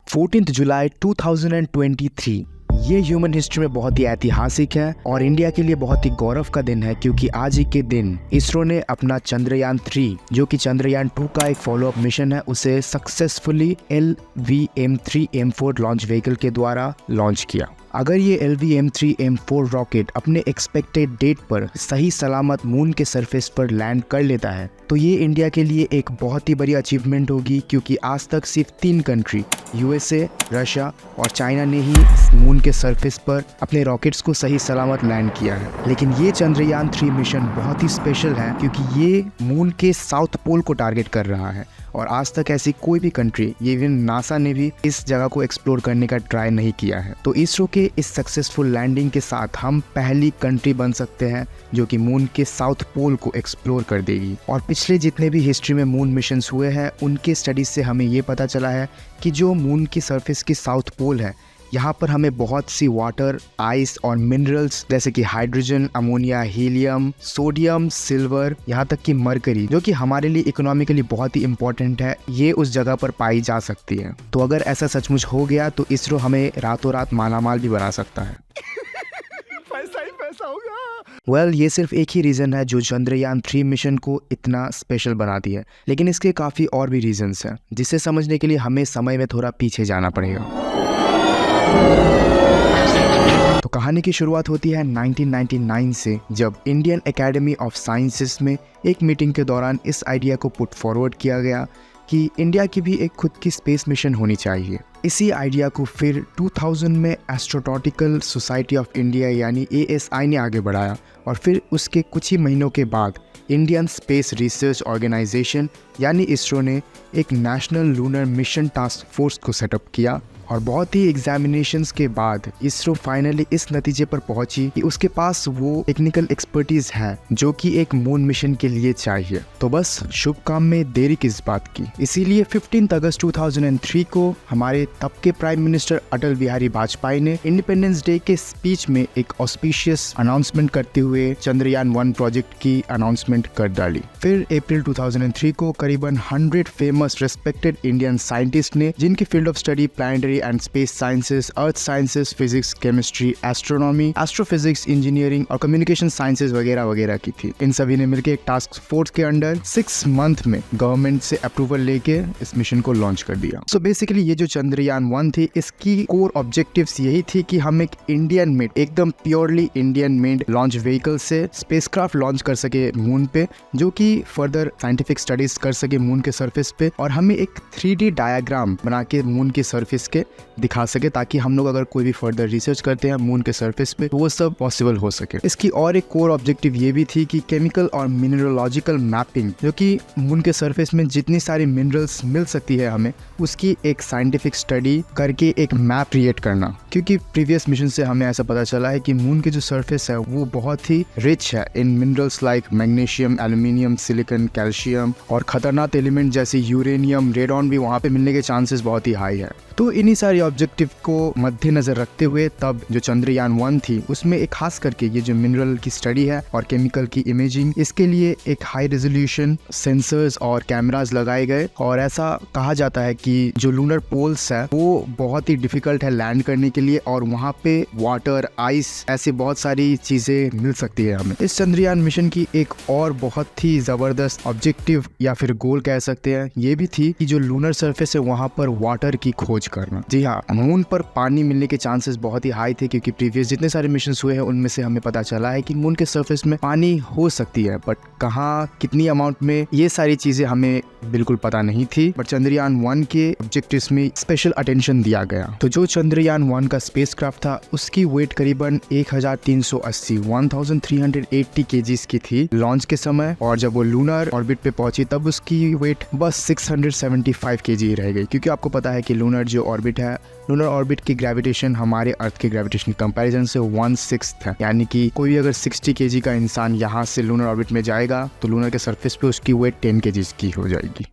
14 जुलाई 2023 ये human history में बहुत ही ऐतिहासिक है और इंडिया के लिए बहुत ही गौरव का दिन है, क्योंकि आज ही के दिन इसरो ने अपना चंद्रयान 3 जो कि चंद्रयान 2 का एक फॉलोअप मिशन है, उसे सक्सेसफुली LVM-3M4 लॉन्च व्हीकल के द्वारा लॉन्च किया। अगर ये LVM-3M4 रॉकेट अपने एक्सपेक्टेड डेट पर सही सलामत मून के सरफेस पर लैंड कर लेता है तो ये इंडिया के लिए एक बहुत ही बड़ी अचीवमेंट होगी, क्योंकि आज तक सिर्फ 3 कंट्री USA, रशिया और चाइना ने ही मून के सरफेस पर अपने रॉकेट्स को सही सलामत लैंड किया है। लेकिन ये चंद्रयान 3 मिशन बहुत ही स्पेशल है, क्योंकि ये मून के साउथ पोल को टारगेट कर रहा है और आज तक ऐसी कोई भी कंट्री, इवन नासा ने भी इस जगह को एक्सप्लोर करने का ट्राई नहीं किया है। तो इसरो के इस सक्सेसफुल लैंडिंग के साथ हम पहली कंट्री बन सकते हैं जो कि मून के साउथ पोल को एक्सप्लोर कर देगी। और पिछले जितने भी हिस्ट्री में मून मिशंस हुए हैं उनके स्टडीज से हमें ये पता चला है कि जो मून की सरफेस की साउथ पोल है, यहाँ पर हमें बहुत सी वाटर, आइस और मिनरल्स जैसे कि hydrogen, ammonia, helium, sodium, silver, यहाँ तक कि मरकरी, जो कि हमारे लिए इकोनॉमिकली बहुत ही इंपॉर्टेंट है, ये उस जगह पर पाई जा सकती है। तो अगर ऐसा सचमुच हो गया तो इसरो हमें रातों रात मालामाल भी बना सकता है। पैसा ही पैसा होगा। ये सिर्फ एक ही रीज़न है जो चंद्रयान 3 मिशन को इतना स्पेशल बनाती है, लेकिन इसके काफ़ी और भी रीजंस हैं, जिसे समझने के लिए हमें समय में थोड़ा पीछे जाना पड़ेगा। तो कहानी की शुरुआत होती है 1999 से, जब इंडियन एकेडमी ऑफ साइंसेस में एक मीटिंग के दौरान इस आइडिया को पुट फॉरवर्ड किया गया कि इंडिया की भी एक खुद की स्पेस मिशन होनी चाहिए। इसी आइडिया को फिर 2000 में एस्ट्रोनॉटिकल सोसाइटी ऑफ इंडिया यानी ASI ने आगे बढ़ाया और फिर उसके कुछ ही महीनों के बाद इंडियन स्पेस रिसर्च ऑर्गेनाइजेशन यानी इसरो ने एक national lunar mission task force को सेटअप किया। और बहुत ही एग्जामिनेशंस के बाद इसरो फाइनली इस नतीजे पर पहुंची कि उसके पास वो टेक्निकल एक्सपर्टीज है जो कि एक मून मिशन के लिए चाहिए। तो बस शुभ काम में देरी किस बात की। इसीलिए 15 अगस्त 2003 को हमारे तब के प्राइम मिनिस्टर अटल बिहारी वाजपेयी ने इंडिपेंडेंस डे के स्पीच में एक ऑस्पिशियस अनाउंसमेंट करते हुए चंद्रयान 1 प्रोजेक्ट की अनाउंसमेंट कर डाली। फिर अप्रैल 2003 को करीबन 100 फेमस रेस्पेक्टेड इंडियन साइंटिस्ट ने, जिनकी field of study planetary and space sciences, earth sciences, physics, chemistry, astronomy, astrophysics, engineering और कम्युनिकेशन साइंसेस वगैरह वगैरह की थी, इन सभी ने मिलकर एक टास्क फोर्स के अंडर 6 मंथ में गवर्नमेंट से अप्रूवल लेके इस मिशन को लॉन्च कर दिया। सो बेसिकली ये जो चंद्रयान 1 थी, इसकी कोर ऑब्जेक्टिव्स यही थी कि हम एक इंडियन मेड, एकदम purely Indian made launch vehicle से स्पेसक्राफ्ट लॉन्च कर सके मून पे, जो कि फर्दर साइंटिफिक स्टडीज कर सके मून के सरफेस पे, और हमें एक 3D डायग्राम बना के मून की सरफेस के दिखा सके, ताकि हम लोग अगर कोई भी फर्दर रिसर्च करते हैं मून के सरफेस पे तो वो सब पॉसिबल हो सके। इसकी और एक कोर ऑब्जेक्टिव ये भी थी कि केमिकल और मिनरलोजिकल मैपिंग, जो कि मून के सरफेस में जितनी सारी मिनरल्स मिल सकती है हमें, उसकी एक साइंटिफिक स्टडी करके एक मैप क्रिएट करना। क्योंकि प्रीवियस मिशन से हमें ऐसा पता चला है कि मून की जो सरफेस है वो बहुत ही रिच है इन minerals like magnesium, aluminium, silicon, calcium और खतरनाक एलिमेंट जैसे यूरेनियम, रेडॉन भी वहाँ पे मिलने के चांसेस बहुत ही हाई है। तो इन्हीं सारी ऑब्जेक्टिव को मद्देनजर रखते हुए तब जो चंद्रयान 1 थी उसमें एक खास करके ये जो मिनरल की स्टडी है और केमिकल की इमेजिंग, इसके लिए एक हाई रेजोल्यूशन सेंसर्स और कैमरास लगाए गए। और ऐसा कहा जाता है कि जो लूनर पोल्स है वो बहुत ही डिफिकल्ट है लैंड करने के लिए, और वहाँ पे वाटर, आइस, ऐसी बहुत सारी चीजें मिल सकती है हमें। इस चंद्रयान मिशन की एक और बहुत ही जबरदस्त ऑब्जेक्टिव या फिर गोल कह सकते हैं ये भी थी कि जो लूनर सरफेस है वहाँ पर वाटर की खोज करना। जी हाँ, मून पर पानी मिलने के चांसेस बहुत ही हाई थे, क्योंकि प्रीवियस जितने सारे मिशन हुए हैं उनमें से हमें पता चला है कि मून के सरफेस में पानी हो सकती है, बट कहाँ, कितनी अमाउंट में, ये सारी चीजें हमें बिल्कुल पता नहीं थी। बट चंद्रयान 1 के ऑब्जेक्टिव्स में स्पेशल अटेंशन दिया गया। तो जो चंद्रयान 1 का स्पेसक्राफ्ट था उसकी वेट करीबन 1380 केजीज की थी लॉन्च के समय, और जब वो लूनर ऑर्बिट पे पहुंची तब उसकी वेट बस 675 केजी रह गई। क्योंकि आपको पता है कि लूनर जो ऑर्बिट है, लूनर ऑर्बिट की ग्रेविटेशन हमारे अर्थ के ग्रेविटेशन कंपैरिजन से 1/6 है, यानी कि कोई अगर 60 केजी का इंसान यहाँ से लूनर ऑर्बिट में जाएगा तो लूनर के सरफेस पे उसकी वेट 10 केजीज की हो जाएगी।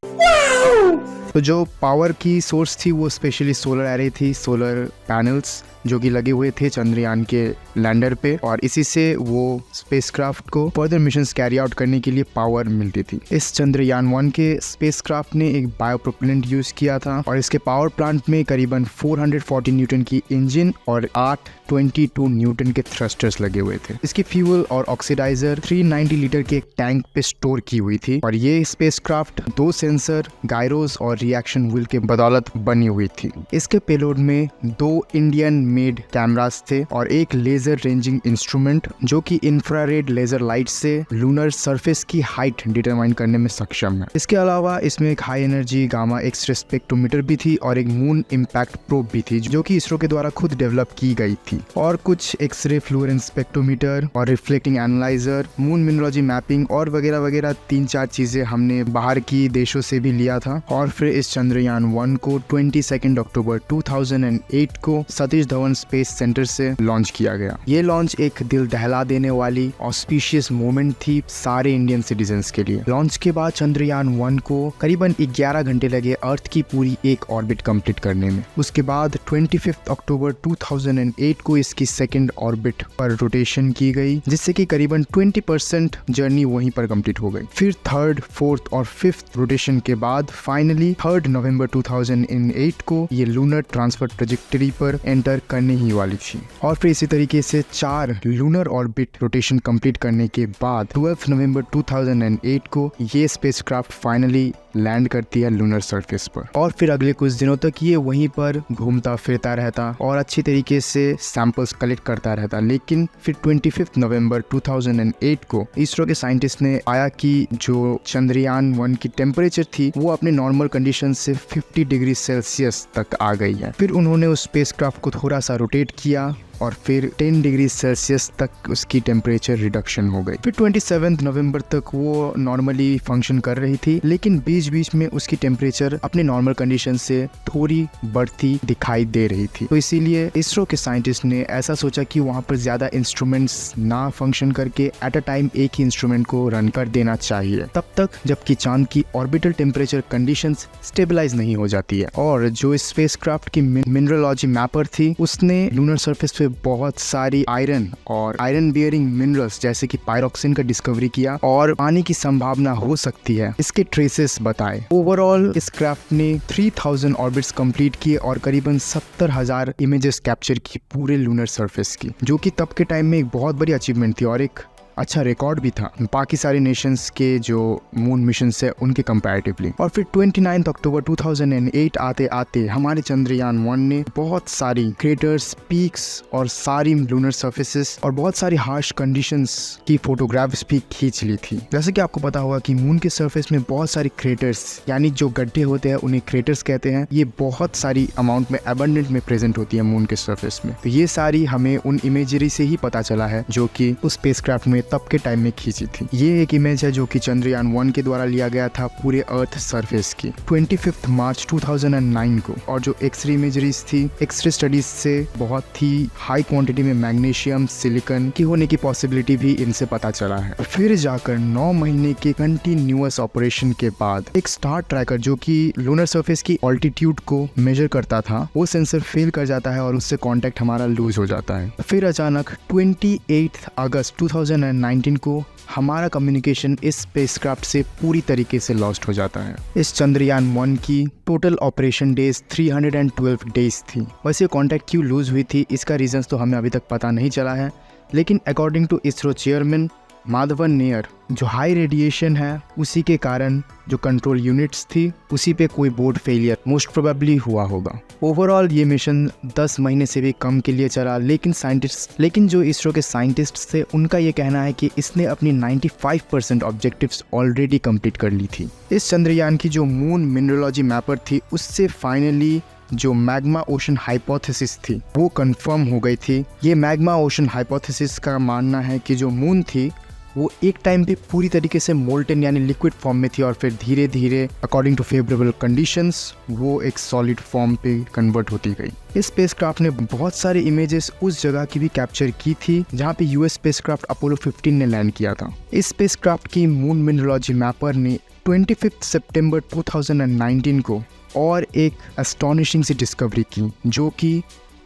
तो जो पावर की सोर्स थी वो स्पेशली सोलर एरे थी, सोलर पैनल्स, जो कि लगे हुए थे चंद्रयान के लैंडर पे, और इसी से वो स्पेसक्राफ्ट को फर्दर मिशंस कैरी आउट करने के लिए पावर मिलती थी। इस चंद्रयान 1 के स्पेसक्राफ्ट ने एक बायोप्रोपेलेंट यूज किया था और इसके पावर प्लांट में करीबन 440 न्यूटन की इंजन और 822 न्यूटन के थ्रस्टर्स लगे हुए थे। इसकी फ्यूल और ऑक्सीडाइजर 390 लीटर के एक टैंक पे स्टोर की हुई थी और ये स्पेसक्राफ्ट 2 सेंसर, गायरोस और रिएक्शन व्हील के बदौलत बनी हुई थी। इसके पेलोड में 2 इंडियन मेड कैमरास थे और एक लेजर रेंजिंग इंस्ट्रूमेंट जो कि इंफ्रारेड लेजर लाइट से लूनर सरफेस की हाइट डिटरमाइन करने में सक्षम है। इसके अलावा इसमें एक high energy gamma x ray spectrometer भी थी और एक मून इम्पैक्ट प्रोब भी थी जो कि इसरो के द्वारा खुद डेवलप की गई थी, और कुछ एक्सरे फ्लोरेंस स्पेक्ट्रोमीटर और reflecting analyser, moon mineralogy mapping और वगैरह वगैरह 3-4 चीजें हमने बाहर की देशों से भी लिया था। और फिर इस चंद्रयान 1 को 22 अक्टूबर 2008 को सतीश धवन स्पेस सेंटर से लॉन्च किया गया। ये लॉन्च एक दिल दहला देने वाली ऑस्पिशियस मोमेंट थी सारे इंडियन सिटीजन्स के लिए। लॉन्च के बाद चंद्रयान 1 को करीबन 11 घंटे लगे अर्थ की पूरी एक ऑर्बिट कंप्लीट करने में। उसके बाद 25 अक्टूबर 2008 को इसकी सेकंड ऑर्बिट पर रोटेशन की गई, जिससे कि करीबन 20% जर्नी वहीं पर कंप्लीट हो गई। फिर 3rd, 4th और 5th रोटेशन के बाद फाइनली 3 नवंबर 2008 को ये लूनर ट्रांसफर ट्रेजेक्टरी पर एंटर करने ही वाली थी। और फिर इसी तरीके से 4 लूनर ऑर्बिट रोटेशन कंप्लीट करने के बाद 12 नवंबर 2008 को ये स्पेसक्राफ्ट फाइनली लैंड करती है लूनर सरफेस पर। और फिर अगले कुछ दिनों तक ये वहीं पर घूमता फिरता रहता और अच्छी तरीके से सैंपल्स कलेक्ट करता रहता। लेकिन फिर 25 नवंबर 2008 को इसरो के साइंटिस्ट ने पाया कि जो चंद्रयान 1 की टेम्परेचर थी वो अपने नॉर्मल कंडीशन से 50 डिग्री सेल्सियस तक आ गई है। फिर उन्होंने उस स्पेसक्राफ्ट को थोड़ा सा रोटेट किया और फिर 10 डिग्री सेल्सियस तक उसकी टेम्परेचर रिडक्शन हो गई। फिर 27 नवंबर तक वो नॉर्मली फंक्शन कर रही थी, लेकिन बीच बीच में उसकी टेम्परेचर अपने नॉर्मल कंडीशन से थोड़ी बढ़ती दिखाई दे रही थी। तो इसीलिए इसरो के साइंटिस्ट ने ऐसा सोचा कि वहाँ पर ज़्यादा इंस्ट्रूमेंट्स ना फंक्शन करके एट अ टाइम एक ही इंस्ट्रूमेंट को रन कर देना चाहिए, तब तक जबकि चांद की ऑर्बिटल टेम्परेचर कंडीशंस स्टेबलाइज नहीं हो जाती है। और जो स्पेसक्राफ्ट की मिनरलॉजी मैपर थी उसने लूनर सरफेस पे बहुत सारी आयरन और आयरन बियरिंग मिनरल्स जैसे कि पायरोक्सिन का डिस्कवरी किया और पानी की संभावना हो सकती है इसके ट्रेसेस बताए। ओवरऑल इस क्राफ्ट ने 3000 ऑर्बिट्स कंप्लीट किए और करीबन 70,000 इमेजेस कैप्चर की पूरे लूनर सरफेस की, जो कि तब के टाइम में एक बहुत बड़ी अचीवमेंट थी और एक अच्छा रिकॉर्ड भी था बाकी सारे नेशंस के जो मून मिशन से उनके कंपैरेटिवली। और फिर 29 अक्टूबर 2008 आते आते हमारे चंद्रयान 1 ने बहुत सारी क्रेटर्स, पीक्स और सारी लूनर सरफेसेस और बहुत सारी हार्श कंडीशंस की फोटोग्राफ्स भी खींच ली थी। जैसे कि आपको पता होगा कि मून के सरफेस में बहुत सारी क्रेटर्स यानी जो गड्ढे होते हैं उन्हें क्रेटर्स कहते हैं, ये बहुत सारी अमाउंट में एबंडेंट में प्रेजेंट होती है मून के सरफेस में। तो ये सारी हमें उन इमेजरी से ही पता चला है जो कि उस स्पेसक्राफ्ट में तब के टाइम में खींची थी। ये एक इमेज है जो कि चंद्रयान 1 के द्वारा लिया गया था पूरे अर्थ सरफेस की 25 मार्च 2009 को। और जो एक्सरे इमेजरीज थी, एक्सरे स्टडीज से बहुत ही हाई क्वांटिटी में मैग्नीशियम, सिलिकॉन की होने की पॉसिबिलिटी भी इनसे पता चला है। फिर जाकर 9 महीने के कंटिन्यूअस ऑपरेशन के बाद एक स्टार ट्रैकर जो कि लूनर सरफेस की ऑल्टीट्यूड को मेजर करता था, वो सेंसर फेल कर जाता है और उससे कांटेक्ट हमारा लूज हो जाता है। फिर अचानक 28 अगस्त 2019 को हमारा कम्युनिकेशन इस स्पेसक्राफ्ट से पूरी तरीके से लॉस्ट हो जाता है। इस चंद्रयान 1 की टोटल ऑपरेशन डेज 312 डेज थी। वैसे कांटेक्ट क्यों लूज हुई थी इसका रीजंस तो हमें अभी तक पता नहीं चला है, लेकिन according to ISRO chairman Madhavan Nair, जो हाई रेडिएशन है उसी के कारण जो कंट्रोल यूनिट्स थी उसी पे कोई बोर्ड फेलियर मोस्ट प्रोबेबली हुआ होगा। ओवरऑल ये मिशन 10 महीने से भी कम के लिए चला, लेकिन जो इसरो के साइंटिस्ट थे उनका ये कहना है कि इसने अपनी 95% ऑब्जेक्टिव्स ऑलरेडी कंप्लीट कर ली थी। इस चंद्रयान की जो मून मिनरलॉजी मैपर थी उससे फाइनली जो मैग्मा ओशन हाइपोथेसिस थी वो कंफर्म हो गई थी। ये मैग्मा ओशन हाइपोथेसिस का मानना है कि जो मून थी वो एक टाइम पे पूरी तरीके से मोल्टन यानी लिक्विड फॉर्म में थी और फिर धीरे धीरे अकॉर्डिंग टू फेवरेबल कंडीशंस वो एक सॉलिड फॉर्म पे कन्वर्ट होती गई। इस स्पेसक्राफ्ट ने बहुत सारे इमेजेस उस जगह की भी कैप्चर की थी जहाँ पे यूएस स्पेसक्राफ्ट अपोलो 15 ने लैंड किया था। इस स्पेसक्राफ्ट की मून मिनरलॉजी मैपर ने 25 सितंबर 2019 को और एक एस्टॉनिशिंग सी डिस्कवरी की, जो कि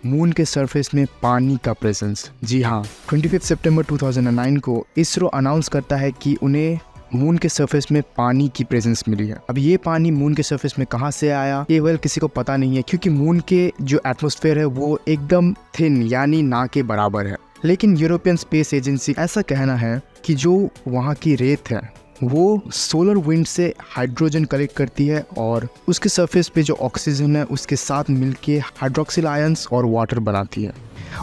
मून के सरफेस में पानी का प्रेजेंस। जी हाँ, 25 सितंबर 2009 को इसरो अनाउंस करता है कि उन्हें मून के सरफेस में पानी की प्रेजेंस मिली है। अब ये पानी मून के सरफेस में कहाँ से आया केवल किसी को पता नहीं है, क्योंकि मून के जो एटमॉस्फेयर है वो एकदम थिन यानी ना के बराबर है। लेकिन यूरोपियन स्पेस एजेंसी ऐसा कहना है कि जो वहाँ की रेत है वो सोलर विंड से हाइड्रोजन कलेक्ट करती है और उसके सरफेस पे जो ऑक्सीजन है उसके साथ मिलके हाइड्रोक्सिल आयंस और वाटर बनाती है।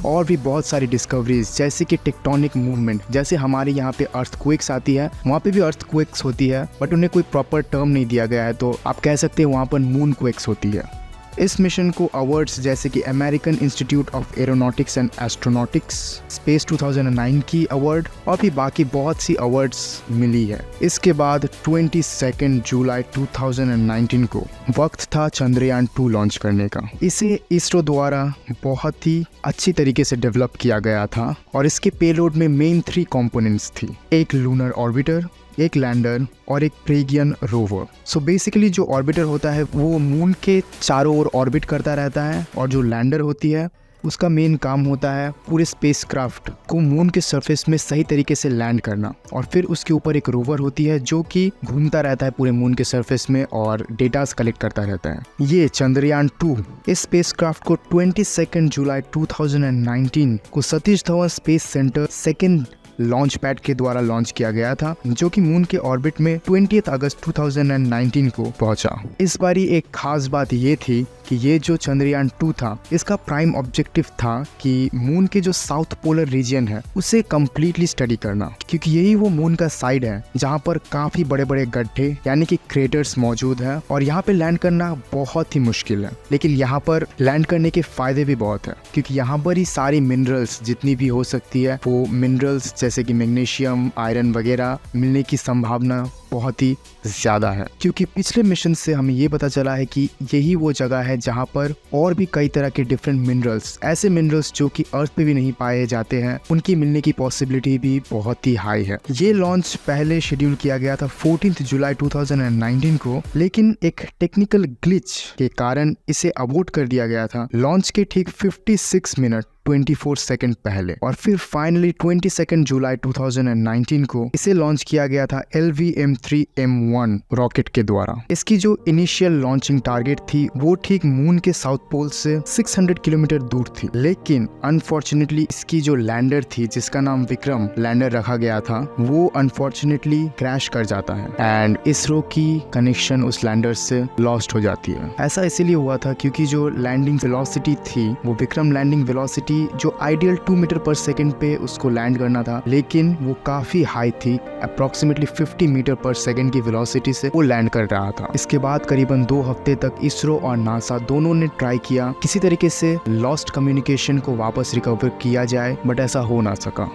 और भी बहुत सारी डिस्कवरीज जैसे कि टेक्टोनिक मूवमेंट, जैसे हमारे यहाँ पे अर्थक्वेक्स आती है वहाँ पे भी अर्थक्वेक्स होती है, बट उन्हें कोई प्रॉपर टर्म नहीं दिया गया है, तो आप कह सकते हैं वहाँ पर मून क्वेक्स होती है। इस मिशन को अवार्ड्स जैसे कि American institute of aeronautics and astronautics, space 2009 की अवार्ड और भी बाकी बहुत सी अवार्ड्स मिली है। इसके बाद 22 जुलाई 2019 को वक्त था चंद्रयान 2 लॉन्च करने का। इसे इसरो द्वारा बहुत ही अच्छी तरीके से डेवलप किया गया था और इसके पेलोड में मेन 3 कंपोनेंट्स थी, एक लूनर ऑर्बिटर, एक लैंडर और एक प्रेगियन रोवर। सो बेसिकली जो ऑर्बिटर होता है वो मून के चारों ओर ऑर्बिट करता रहता है और जो लैंडर होती है उसका मेन काम होता है पूरे स्पेसक्राफ्ट को मून के सरफेस में सही तरीके से लैंड करना। और फिर उसके ऊपर एक रोवर होती है जो कि घूमता रहता है पूरे मून के सरफेस में और डेटास कलेक्ट करता रहता है। ये चंद्रयान 2 इस स्पेसक्राफ्ट को 22 जुलाई 2019 को Satish Dhawan space centre second launch pad के द्वारा लॉन्च किया गया था, जो कि मून के ऑर्बिट में 20 अगस्त 2019 को पहुंचा। इस बारी एक खास बात ये थी कि ये जो चंद्रयान 2 था इसका प्राइम ऑब्जेक्टिव था कि मून के जो साउथ पोलर रीजन है उसे कम्प्लीटली स्टडी करना, क्योंकि यही वो मून का साइड है जहाँ पर काफी बड़े बड़े गड्ढे यानी कि क्रेटर्स मौजूद है और यहाँ पे लैंड करना बहुत ही मुश्किल है। लेकिन यहाँ पर लैंड करने के फायदे भी बहुत है, क्योंकि यहाँ पर ही सारी मिनरल्स जितनी भी हो सकती है वो मिनरल्स जैसे कि मैग्नीशियम, आयरन वगैरह मिलने की संभावना बहुत ही ज़्यादा है। क्योंकि पिछले मिशन से हमें ये पता चला है कि यही वो जगह है जहाँ पर और भी कई तरह के डिफरेंट मिनरल्स, ऐसे मिनरल्स जो कि अर्थ पे भी नहीं पाए जाते हैं, उनकी मिलने की पॉसिबिलिटी भी बहुत ही हाई है। ये लॉन्च पहले शेड्यूल किया गया था 14 जुलाई 2019 को, लेकिन एक टेक्निकल ग्लिच के कारण इसे अबॉर्ट कर दिया गया था लॉन्च के ठीक 56 मिनट 24 सेकंड पहले। और फिर फाइनली 22 जुलाई 2019 को इसे लॉन्च किया गया था LVM-3M1 रॉकेट के द्वारा। इसकी जो इनिशियल लॉन्चिंग टारगेट थी वो ठीक मून के साउथ पोल से 600 किलोमीटर दूर थी, लेकिन अनफॉर्चुनेटली इसकी जो लैंडर थी जिसका नाम विक्रम लैंडर रखा गया था वो अनफॉर्चुनेटली क्रैश कर जाता है एंड इसरो की कनेक्शन उस लैंडर से लॉस्ट हो जाती है। ऐसा इसीलिए हुआ था क्योंकि जो लैंडिंग वेलोसिटी थी वो विक्रम लैंडिंग वेलोसिटी जो आइडियल 2 मीटर पर सेकंड पे उसको लैंड करना था, लेकिन वो काफी हाई थी, अप्रोक्सीमेटली 50 मीटर पर सेकंड की वेलोसिटी से वो लैंड कर रहा था। इसके बाद करीबन 2 हफ्ते तक इसरो और नासा दोनों ने ट्राई किया किसी तरीके से लॉस्ट कम्युनिकेशन को वापस रिकवर किया जाए, बट ऐसा हो ना सका।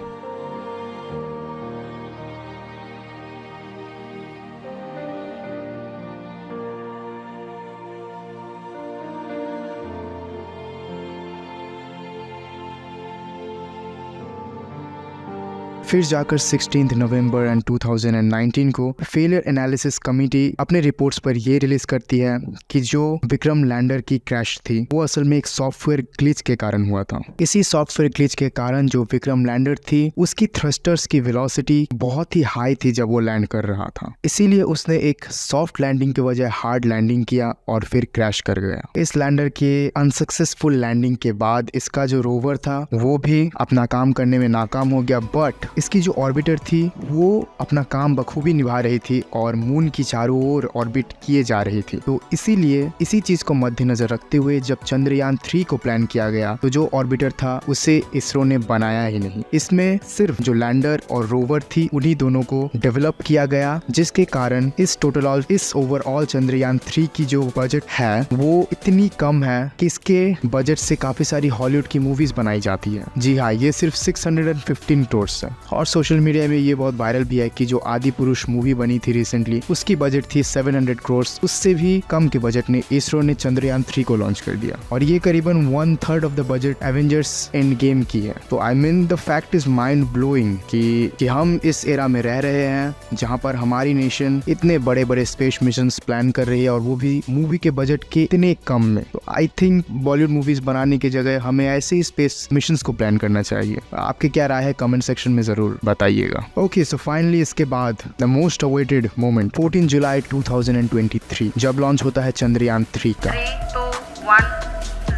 फिर जाकर 16 नवंबर 2019 को फेलियर एनालिसिस कमेटी अपने रिपोर्ट्स पर ये रिलीज करती है कि जो विक्रम लैंडर की क्रैश थी वो असल में एक सॉफ्टवेयर ग्लिच के कारण हुआ था। इसी सॉफ्टवेयर ग्लिच के कारण जो विक्रम लैंडर थी उसकी थ्रस्टर्स की वेलोसिटी बहुत ही हाई थी जब वो लैंड कर रहा था, इसीलिए उसने एक सॉफ्ट लैंडिंग के बजाय हार्ड लैंडिंग किया और फिर क्रैश कर गया। इस लैंडर के अनसक्सेसफुल लैंडिंग के बाद इसका जो रोवर था वो भी अपना काम करने में नाकाम हो गया, बट इसकी जो ऑर्बिटर थी वो अपना काम बखूबी निभा रही थी और मून की चारों ओर ऑर्बिट किए जा रही थी। तो इसीलिए इसी चीज को मद्देनजर रखते हुए जब चंद्रयान 3 को प्लान किया गया तो जो ऑर्बिटर था उसे इसरो ने बनाया ही नहीं। इसमें सिर्फ जो लैंडर और रोवर थी उन्हीं दोनों को डेवलप किया गया, जिसके कारण इस ओवरऑल चंद्रयान 3 की जो बजट है वो इतनी कम है कि इसके बजट से काफी सारी हॉलीवुड की मूवीज बनाई जाती है। जी हाँ, ये सिर्फ 615 करोड़ है। और सोशल मीडिया में ये बहुत वायरल भी है कि जो आदि पुरुष मूवी बनी थी रिसेंटली, उसकी बजट थी 700 करोड़, उससे भी कम के बजट ने इसरो ने चंद्रयान 3 को लॉन्च कर दिया और ये करीबन 1/3 of the budget Avengers end game की है। तो I mean the fact is mind blowing कि हम इस एरा में रह रहे हैं जहां पर हमारी नेशन इतने बड़े बड़े स्पेस मिशंस प्लान कर रही है और वो भी मूवी के बजट के इतने कम में। तो आई थिंक बॉलीवुड मूवीज बनाने की जगह हमें ऐसे ही स्पेस मिशंस को प्लान करना चाहिए। आपकी क्या राय है कमेंट सेक्शन में जरूर बताइएगा। ओके, सो फाइनली इसके बाद द मोस्ट अवेटेड मोमेंट 14 जुलाई 2023 जब लॉन्च होता है चंद्रयान 3 का। 3, 2, 1,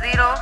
0।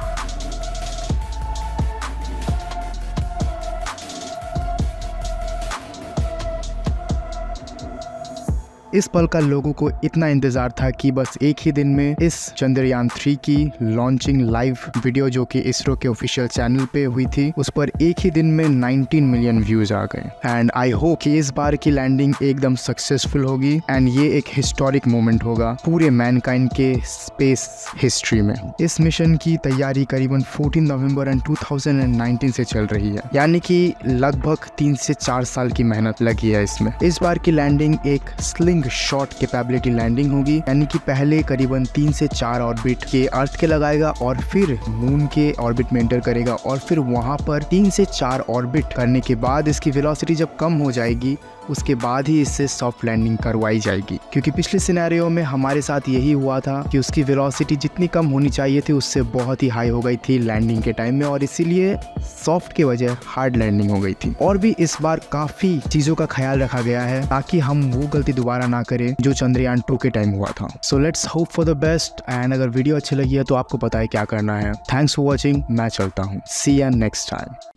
इस पल का लोगों को इतना इंतजार था कि बस एक ही दिन में इस चंद्रयान 3 की लॉन्चिंग लाइव वीडियो जो कि इसरो के ऑफिशियल चैनल पे हुई थी, उस पर एक ही दिन में 19 मिलियन व्यूज आ गए। एंड आई होप कि इस बार की लैंडिंग एकदम सक्सेसफुल होगी एंड ये एक हिस्टोरिक मोमेंट होगा पूरे मैनकाइंड के स्पेस हिस्ट्री में। इस मिशन की तैयारी करीबन 14 नवंबर 2019 से चल रही है, यानी कि लगभग 3 से 4 साल की मेहनत लगी है इसमें। इस बार की लैंडिंग एक स्लिंग शॉर्ट कैपेबिलिटी लैंडिंग होगी, यानी कि पहले करीबन 3 से 4 ऑर्बिट के अर्थ के लगाएगा और फिर मून के ऑर्बिट में एंटर करेगा और फिर वहां पर 3 से 4 ऑर्बिट करने के बाद इसकी वेलोसिटी जब कम हो जाएगी उसके बाद ही इससे सॉफ्ट लैंडिंग करवाई जाएगी। क्योंकि पिछले सिनेरियो में हमारे साथ यही हुआ था कि उसकी वेलोसिटी जितनी कम होनी चाहिए थी उससे बहुत ही हाई हो गई थी लैंडिंग के टाइम में और इसीलिए सॉफ्ट के वजह हार्ड लैंडिंग हो गई थी। और भी इस बार काफी चीजों का ख्याल रखा गया है ताकि हम वो गलती दोबारा ना करें जो चंद्रयान 2 के टाइम हुआ था। So let's hope for the best and अगर वीडियो अच्छी लगी है तो आपको पता है क्या करना है। थैंक्स फॉर वॉचिंग, मैं चलता हूँ। सी यू नेक्स्ट टाइम।